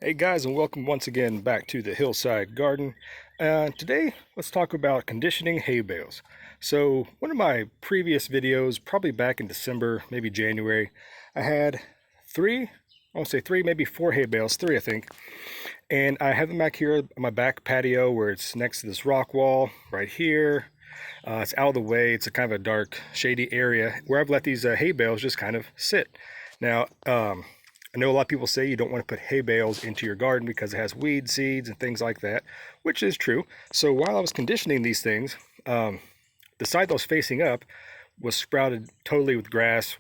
Hey guys, and welcome once again back to the Hillside Garden. Today, let's talk about conditioning hay bales. So, one of my previous videos, probably back in December, maybe January, I had three, I won't say three, maybe four hay bales, three I think. And I have them back here on my back patio where it's next to this rock wall right here. It's out of the way. It's a kind of a dark, shady area where I've let these hay bales just kind of sit. Now, I know a lot of people say you don't want to put hay bales into your garden because it has weed seeds and things like that, which is true. So while I was conditioning these things, the side that was facing up was sprouted totally with grass,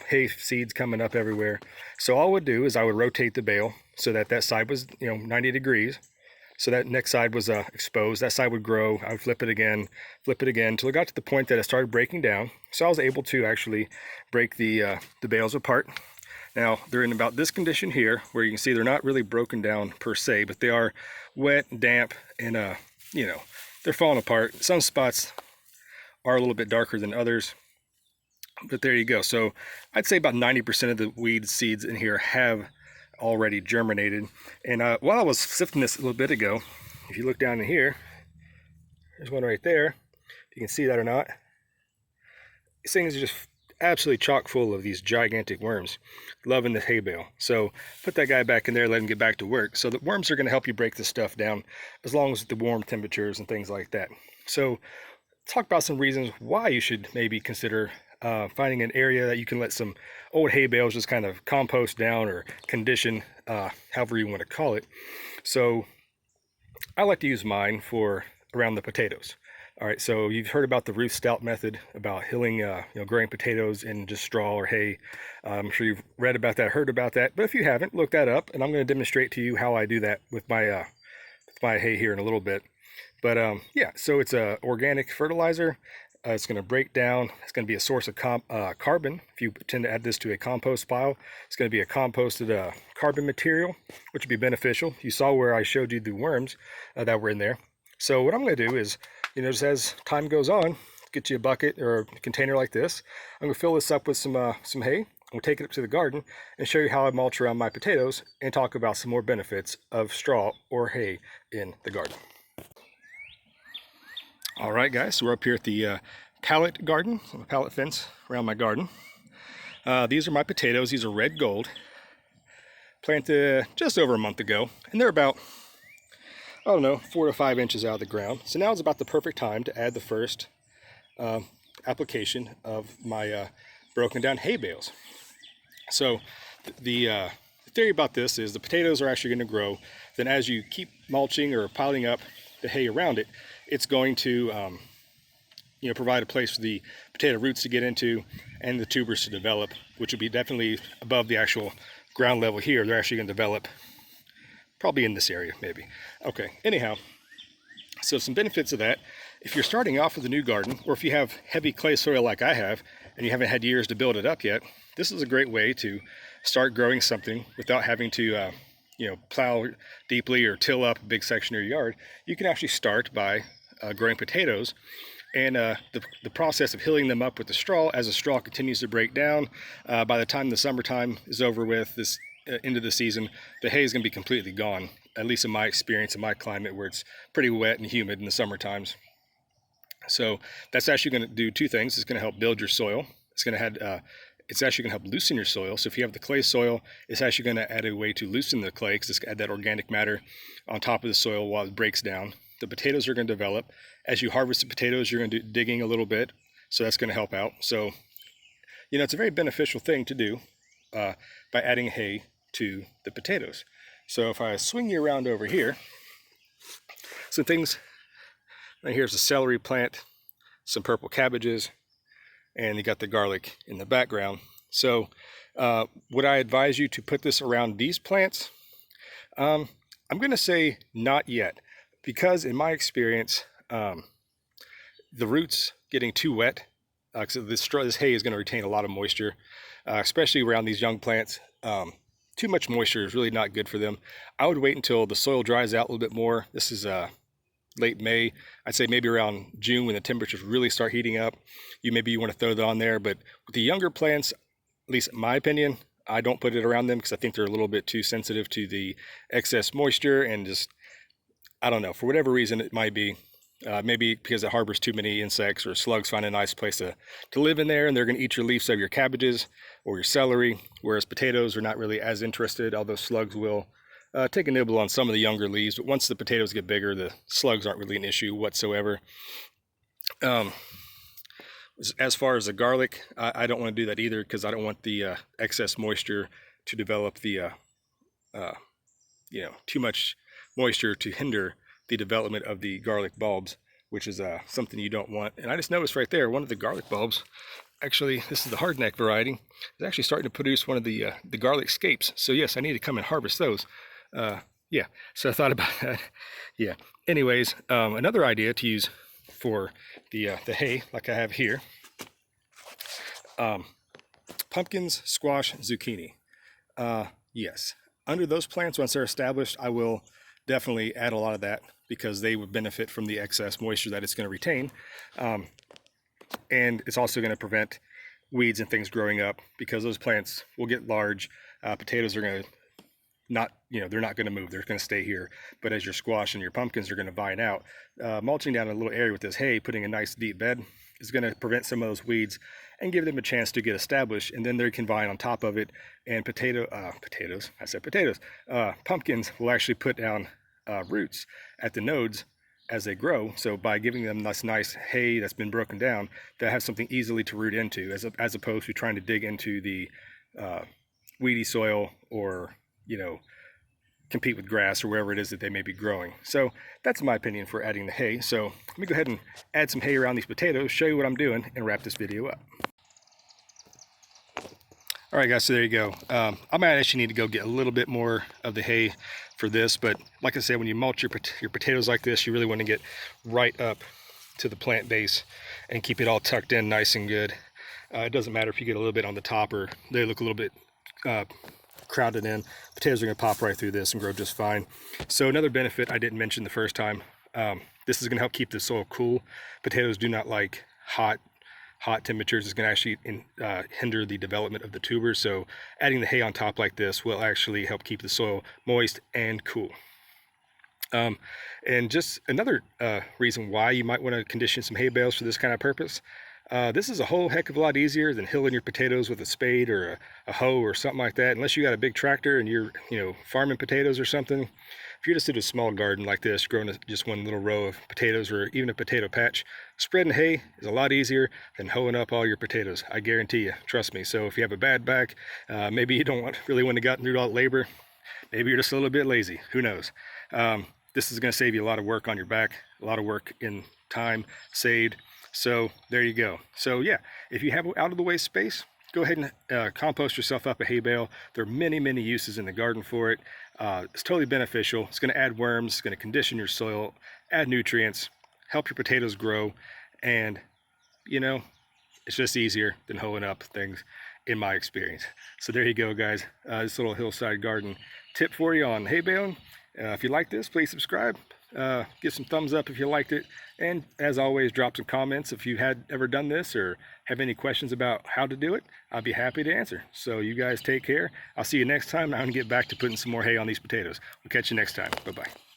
hay seeds coming up everywhere. So all I would do is I would rotate the bale so that that side was, 90 degrees. So that next side was exposed. That side would grow. I would flip it again, until it got to the point that it started breaking down. So I was able to actually break the bales apart. Now they're in about this condition here, where you can see they're not really broken down per se, but they are wet, damp, and they're falling apart. Some spots are a little bit darker than others, but there you go. So I'd say about 90% of the weed seeds in here have already germinated. And while I was sifting this a little bit ago, if you look down in here, there's one right there. If you can see that or not, these things are just absolutely chock full of these gigantic worms, loving the hay bale. So put that guy back in there, let him get back to work. So the worms are going to help you break this stuff down as long as the warm temperatures and things like that. So talk about some reasons why you should maybe consider finding an area that you can let some old hay bales just kind of compost down or condition, however you want to call it. So I like to use mine for around the potatoes. All right, so you've heard about the roof stout method about hilling, growing potatoes in just straw or hay. I'm sure you've read about that, heard about that, but if you haven't, look that up, and I'm going to demonstrate to you how I do that with my hay here in a little bit. But yeah, so it's a organic fertilizer. It's going to break down. It's going to be a source of carbon. If you tend to add this to a compost pile, it's going to be a composted carbon material, which would be beneficial. You saw where I showed you the worms that were in there. So what I'm going to do is, just as time goes on, get you a bucket or a container like this. I'm going to fill this up with some hay. We'll take it up to the garden and show you how I mulch around my potatoes and talk about some more benefits of straw or hay in the garden. All right, guys, so we're up here at the pallet garden, the pallet fence around my garden. These are my potatoes. These are red gold. Planted just over a month ago, and they're about, 4 to 5 inches out of the ground. So now is about the perfect time to add the first application of my broken down hay bales. So the theory about this is the potatoes are actually going to grow. Then as you keep mulching or piling up the hay around it, it's going to provide a place for the potato roots to get into and the tubers to develop, which would be definitely above the actual ground level here. They're actually going to develop probably in this area, maybe. Okay, anyhow, so some benefits of that. If you're starting off with a new garden, or if you have heavy clay soil like I have, and you haven't had years to build it up yet, this is a great way to start growing something without having to plow deeply or till up a big section of your yard. You can actually start by growing potatoes, and the process of hilling them up with the straw, as the straw continues to break down, by the time the summertime is over with, this into the season, the hay is going to be completely gone, at least in my experience, in my climate where it's pretty wet and humid in the summer times. So that's actually going to do two things. It's going to help build your soil. It's actually going to help loosen your soil. So if you have the clay soil, it's actually going to add a way to loosen the clay, because it's add that organic matter on top of the soil while it breaks down. The potatoes are going to develop. As you harvest the potatoes, you're going to do digging a little bit, so that's going to help out. So, it's a very beneficial thing to do by adding hay to the potatoes. So if I swing you around over here, some things, right here's a celery plant, some purple cabbages, and you got the garlic in the background. So would I advise you to put this around these plants? I'm going to say not yet, because in my experience, the roots getting too wet, because this hay is going to retain a lot of moisture, especially around these young plants. Too much moisture is really not good for them. I would wait until the soil dries out a little bit more. This is late May. I'd say maybe around June, when the temperatures really start heating up. You want to throw that on there. But with the younger plants, at least in my opinion, I don't put it around them because I think they're a little bit too sensitive to the excess moisture, and just, I don't know, for whatever reason it might be. Maybe because it harbors too many insects, or slugs find a nice place to live in there, and they're going to eat your leaves of your cabbages or your celery, whereas potatoes are not really as interested, although slugs will take a nibble on some of the younger leaves. But once the potatoes get bigger, the slugs aren't really an issue whatsoever. As far as the garlic, I don't want to do that either, because I don't want the excess moisture to develop the, too much moisture to hinder the development of the garlic bulbs, which is something you don't want. And I just noticed right there, one of the garlic bulbs, actually, this is the hardneck variety, is actually starting to produce one of the garlic scapes. So yes, I need to come and harvest those. Yeah, so I thought about that. Yeah. Anyways, another idea to use for the hay, like I have here, pumpkins, squash, zucchini. Yes, under those plants, once they're established, I will definitely add a lot of that, because they would benefit from the excess moisture that it's going to retain. And it's also going to prevent weeds and things growing up, because those plants will get large. Potatoes are going to not, they're not going to move. They're going to stay here. But as your squash and your pumpkins are going to vine out, mulching down a little area with this hay, putting a nice deep bed, is going to prevent some of those weeds and give them a chance to get established, and then they can vine on top of it. And pumpkins will actually put down roots at the nodes as they grow. So by giving them this nice hay that's been broken down, they have something easily to root into, as opposed to trying to dig into the weedy soil, or compete with grass or wherever it is that they may be growing. So that's my opinion for adding the hay. So let me go ahead and add some hay around these potatoes, show you what I'm doing, and wrap this video up. All right, guys, so there you go. I might actually need to go get a little bit more of the hay for this, but like I said, when you mulch your potatoes like this, you really want to get right up to the plant base and keep it all tucked in nice and good. It doesn't matter if you get a little bit on the top or they look a little bit crowded in. Potatoes are going to pop right through this and grow just fine. So another benefit I didn't mention the first time, this is going to help keep the soil cool. Potatoes do not like hot temperatures. Is going to actually hinder the development of the tubers. So adding the hay on top like this will actually help keep the soil moist and cool. And just another reason why you might want to condition some hay bales for this kind of purpose. This is a whole heck of a lot easier than hilling your potatoes with a spade or a hoe or something like that, unless you got a big tractor and you're farming potatoes or something. If you're just in a small garden like this, growing just one little row of potatoes or even a potato patch, spreading hay is a lot easier than hoeing up all your potatoes. I guarantee you, trust me. So if you have a bad back, maybe you don't really want to get through all the labor, maybe you're just a little bit lazy, who knows. This is going to save you a lot of work on your back, a lot of work in time saved. So there you go. So yeah, if you have out of the way space, go ahead and compost yourself up a hay bale. There are many, many uses in the garden for it. It's totally beneficial. It's going to add worms, it's going to condition your soil, add nutrients, help your potatoes grow, and it's just easier than hoeing up things, in my experience. So there you go, guys. This little hillside garden tip for you on hay baling. If you like this, please subscribe. Give some thumbs up if you liked it, and as always, drop some comments if you had ever done this or have any questions about how to do it. I'd be happy to answer. So you guys take care. I'll see you next time. I'm gonna get back to putting some more hay on these potatoes. We'll catch you next time. Bye-bye.